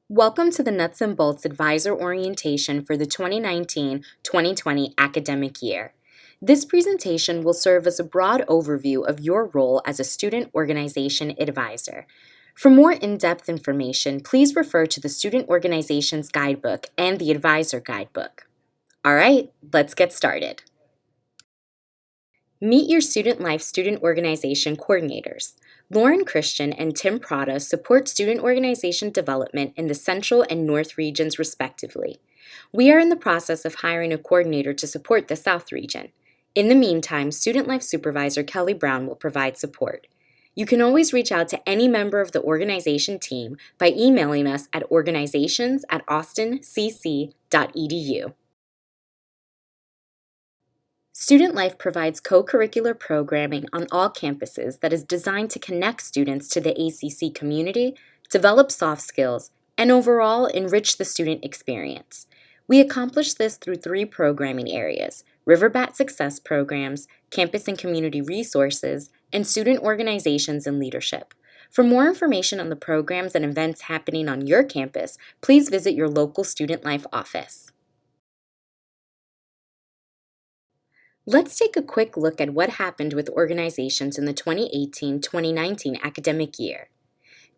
Welcome to the Nuts and Bolts Advisor Orientation for the 2019-2020 academic year. This presentation will serve as a broad overview of your role as a student organization advisor. For more in-depth information, please refer to the Student Organizations Guidebook and the Advisor Guidebook. All right, let's get started. Meet your Student Life Student Organization Coordinators. Lauren Christian and Tim Prada support student organization development in the Central and North regions respectively. We are in the process of hiring a coordinator to support the South region. In the meantime, Student Life Supervisor Kelly Brown will provide support. You can always reach out to any member of the organization team by emailing us at organizations@austincc.edu. Student Life provides co-curricular programming on all campuses that is designed to connect students to the ACC community, develop soft skills, and overall enrich the student experience. We accomplish this through three programming areas: Riverbat Success Programs, Campus and Community Resources, and Student Organizations and Leadership. For more information on the programs and events happening on your campus, please visit your local Student Life office. Let's take a quick look at what happened with organizations in the 2018-2019 academic year.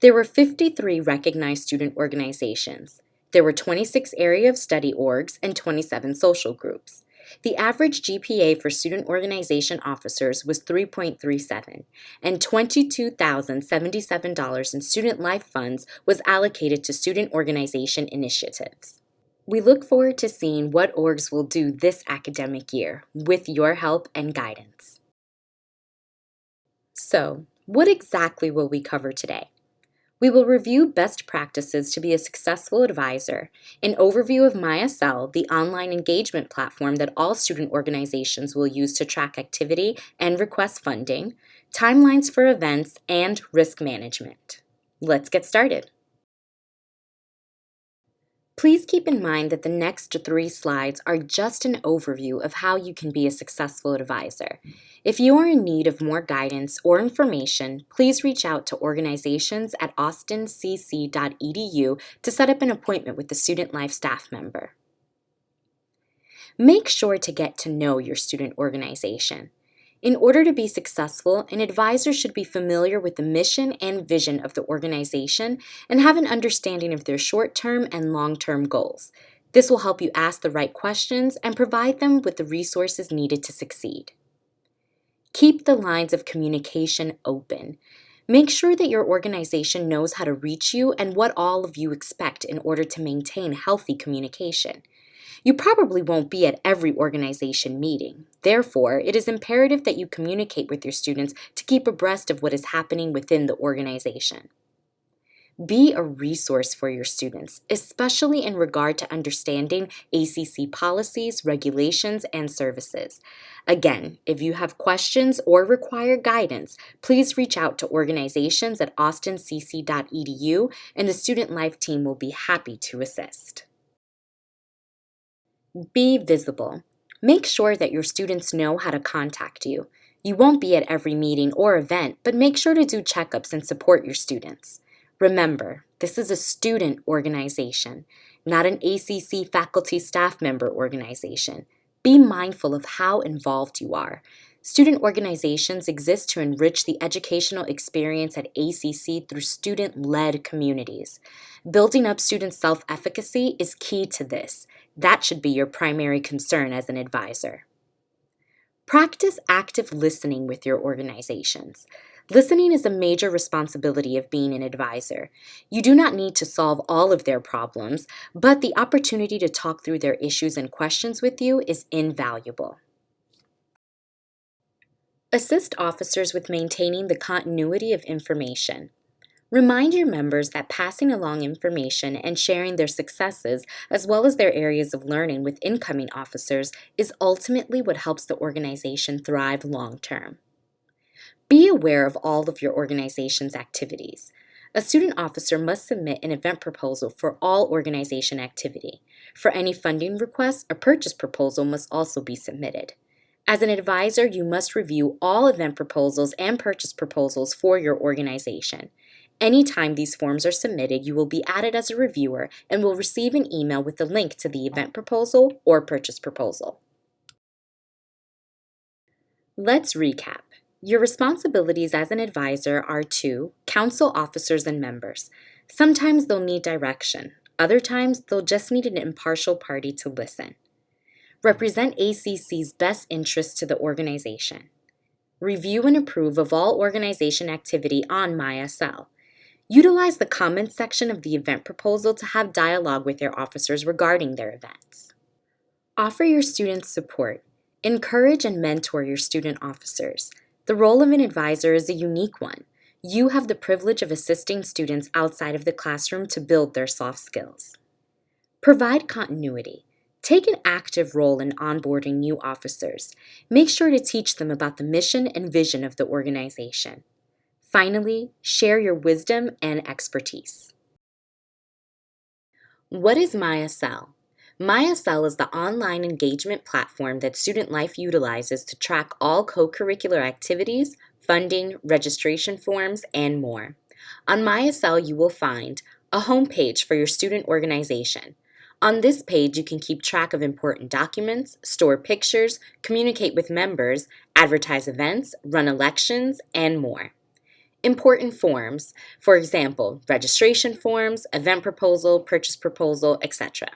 There were 53 recognized student organizations. There were 26 area of study orgs and 27 social groups. The average GPA for student organization officers was 3.37, and $22,077 in student life funds was allocated to student organization initiatives. We look forward to seeing what orgs will do this academic year with your help and guidance. So, what exactly will we cover today? We will review best practices to be a successful advisor, an overview of Mayacell, the online engagement platform that all student organizations will use to track activity and request funding, timelines for events, and risk management. Let's get started. Please keep in mind that the next three slides are just an overview of how you can be a successful advisor. If you are in need of more guidance or information, please reach out to organizations@austincc.edu to set up an appointment with the Student Life staff member. Make sure to get to know your student organization. In order to be successful, an advisor should be familiar with the mission and vision of the organization and have an understanding of their short-term and long-term goals. This will help you ask the right questions and provide them with the resources needed to succeed. Keep the lines of communication open. Make sure that your organization knows how to reach you and what all of you expect in order to maintain healthy communication. You probably won't be at every organization meeting. Therefore, it is imperative that you communicate with your students to keep abreast of what is happening within the organization. Be a resource for your students, especially in regard to understanding ACC policies, regulations, and services. Again, if you have questions or require guidance, please reach out to organizations@austincc.edu and the Student Life team will be happy to assist. Be visible. Make sure that your students know how to contact you. You won't be at every meeting or event, but make sure to do checkups and support your students. Remember, this is a student organization, not an ACC faculty staff member organization. Be mindful of how involved you are. Student organizations exist to enrich the educational experience at ACC through student-led communities. Building up student self-efficacy is key to this. That should be your primary concern as an advisor. Practice active listening with your organizations. Listening is a major responsibility of being an advisor. You do not need to solve all of their problems, but the opportunity to talk through their issues and questions with you is invaluable. Assist officers with maintaining the continuity of information. Remind your members that passing along information and sharing their successes, as well as their areas of learning with incoming officers, is ultimately what helps the organization thrive long-term. Be aware of all of your organization's activities. A student officer must submit an event proposal for all organization activity. For any funding requests, a purchase proposal must also be submitted. As an advisor, you must review all event proposals and purchase proposals for your organization. Anytime these forms are submitted, you will be added as a reviewer and will receive an email with the link to the event proposal or purchase proposal. Let's recap. Your responsibilities as an advisor are to counsel officers and members. Sometimes they'll need direction. Other times, they'll just need an impartial party to listen. Represent ACC's best interests to the organization. Review and approve of all organization activity on Mayacell. Utilize the comments section of the event proposal to have dialogue with your officers regarding their events. Offer your students support. Encourage and mentor your student officers. The role of an advisor is a unique one. You have the privilege of assisting students outside of the classroom to build their soft skills. Provide continuity. Take an active role in onboarding new officers. Make sure to teach them about the mission and vision of the organization. Finally, share your wisdom and expertise. What is Mayacell? Mayacell is the online engagement platform that Student Life utilizes to track all co-curricular activities, funding, registration forms, and more. On Mayacell, you will find a homepage for your student organization. On this page, you can keep track of important documents, store pictures, communicate with members, advertise events, run elections, and more. Important forms, for example, registration forms, event proposal, purchase proposal, etc.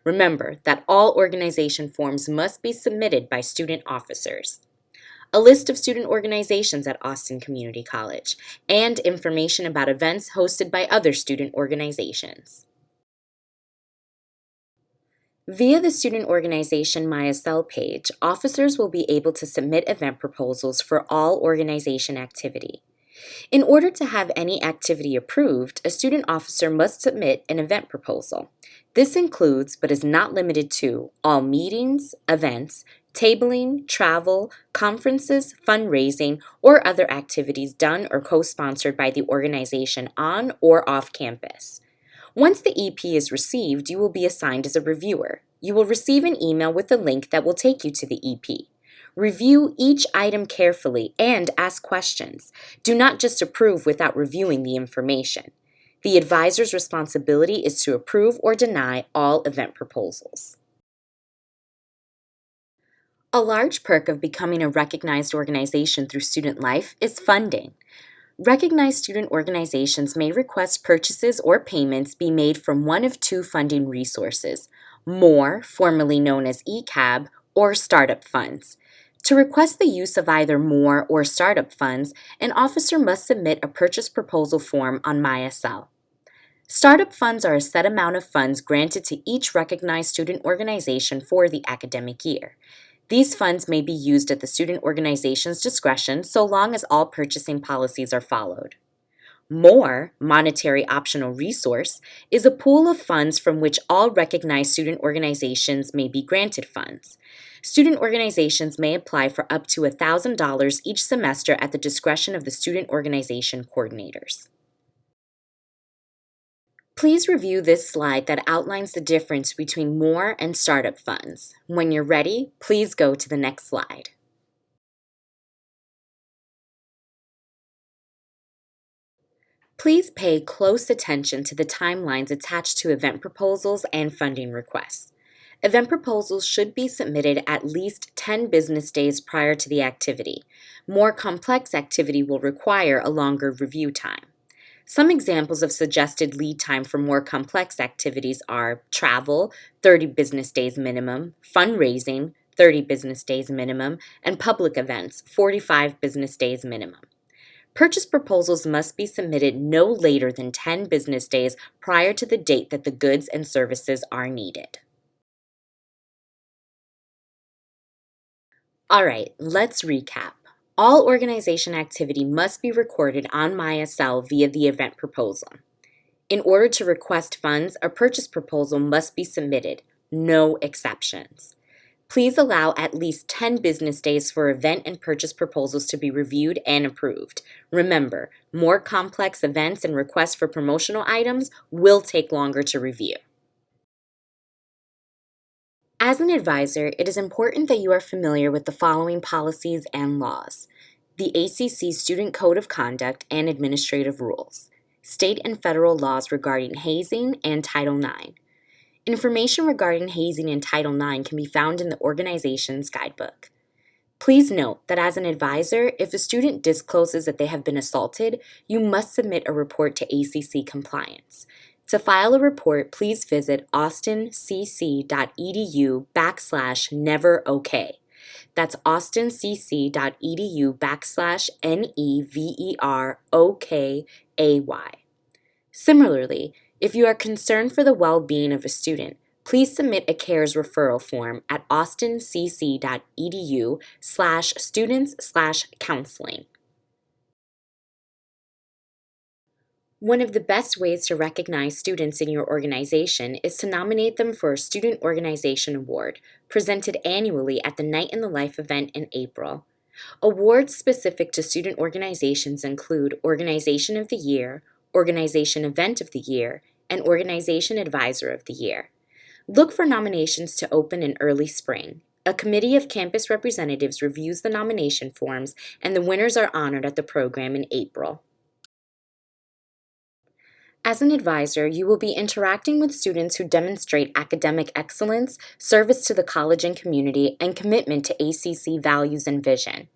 Remember that all organization forms must be submitted by student officers. A list of student organizations at Austin Community College, and information about events hosted by other student organizations. Via the Student Organization Mayacell page, officers will be able to submit event proposals for all organization activity. In order to have any activity approved, a student officer must submit an event proposal. This includes, but is not limited to, all meetings, events, tabling, travel, conferences, fundraising, or other activities done or co-sponsored by the organization on or off campus. Once the EP is received, you will be assigned as a reviewer. You will receive an email with a link that will take you to the EP. Review each item carefully and ask questions. Do not just approve without reviewing the information. The advisor's responsibility is to approve or deny all event proposals. A large perk of becoming a recognized organization through Student Life is funding. Recognized student organizations may request purchases or payments be made from one of two funding resources: MORE, formerly known as ECAB, or startup funds. To request the use of either MORE or startup funds, an officer must submit a purchase proposal form on Mayacell. Startup funds are a set amount of funds granted to each recognized student organization for the academic year. These funds may be used at the student organization's discretion so long as all purchasing policies are followed. MORE, Monetary Optional Resource, is a pool of funds from which all recognized student organizations may be granted funds. Student organizations may apply for up to $1,000 each semester at the discretion of the student organization coordinators. Please review this slide that outlines the difference between MORE and startup funds. When you're ready, please go to the next slide. Please pay close attention to the timelines attached to event proposals and funding requests. Event proposals should be submitted at least 10 business days prior to the activity. More complex activity will require a longer review time. Some examples of suggested lead time for more complex activities are travel, 30 business days minimum, fundraising, 30 business days minimum, and public events, 45 business days minimum. Purchase proposals must be submitted no later than 10 business days prior to the date that the goods and services are needed. All right, let's recap. All organization activity must be recorded on Mayacell via the event proposal. In order to request funds, a purchase proposal must be submitted, no exceptions. Please allow at least 10 business days for event and purchase proposals to be reviewed and approved. Remember, more complex events and requests for promotional items will take longer to review. As an advisor, it is important that you are familiar with the following policies and laws: the ACC Student Code of Conduct and Administrative Rules, state and federal laws regarding hazing, and Title IX. Information regarding hazing and Title IX can be found in the organization's guidebook. Please note that as an advisor, if a student discloses that they have been assaulted, you must submit a report to ACC compliance. To file a report, please visit austincc.edu/neverokay. That's austincc.edu/neverokay. Similarly, if you are concerned for the well-being of a student, please submit a CARES referral form at austincc.edu/students/counseling. One of the best ways to recognize students in your organization is to nominate them for a Student Organization Award, presented annually at the Night in the Life event in April. Awards specific to student organizations include Organization of the Year, Organization Event of the Year, and Organization Advisor of the Year. Look for nominations to open in early spring. A committee of campus representatives reviews the nomination forms, and the winners are honored at the program in April. As an advisor, you will be interacting with students who demonstrate academic excellence, service to the college and community, and commitment to ACC values and vision.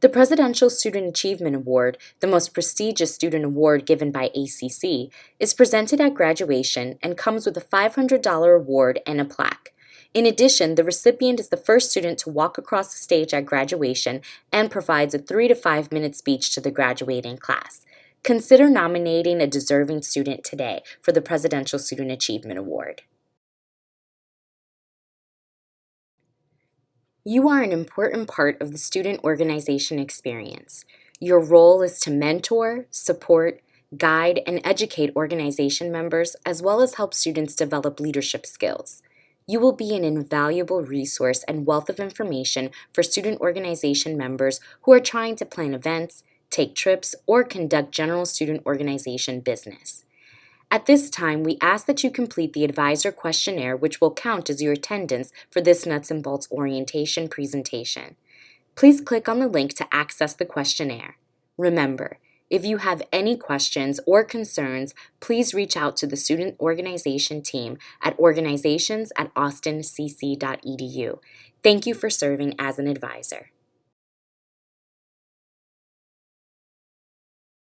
The Presidential Student Achievement Award, the most prestigious student award given by ACC, is presented at graduation and comes with a $500 award and a plaque. In addition, the recipient is the first student to walk across the stage at graduation and provides a 3 to 5 minute speech to the graduating class. Consider nominating a deserving student today for the Presidential Student Achievement Award. You are an important part of the student organization experience. Your role is to mentor, support, guide, and educate organization members, as well as help students develop leadership skills. You will be an invaluable resource and wealth of information for student organization members who are trying to plan events, take trips, or conduct general student organization business. At this time, we ask that you complete the advisor questionnaire, which will count as your attendance for this nuts and bolts orientation presentation. Please click on the link to access the questionnaire. Remember, if you have any questions or concerns, please reach out to the student organization team at organizations@austincc.edu. Thank you for serving as an advisor.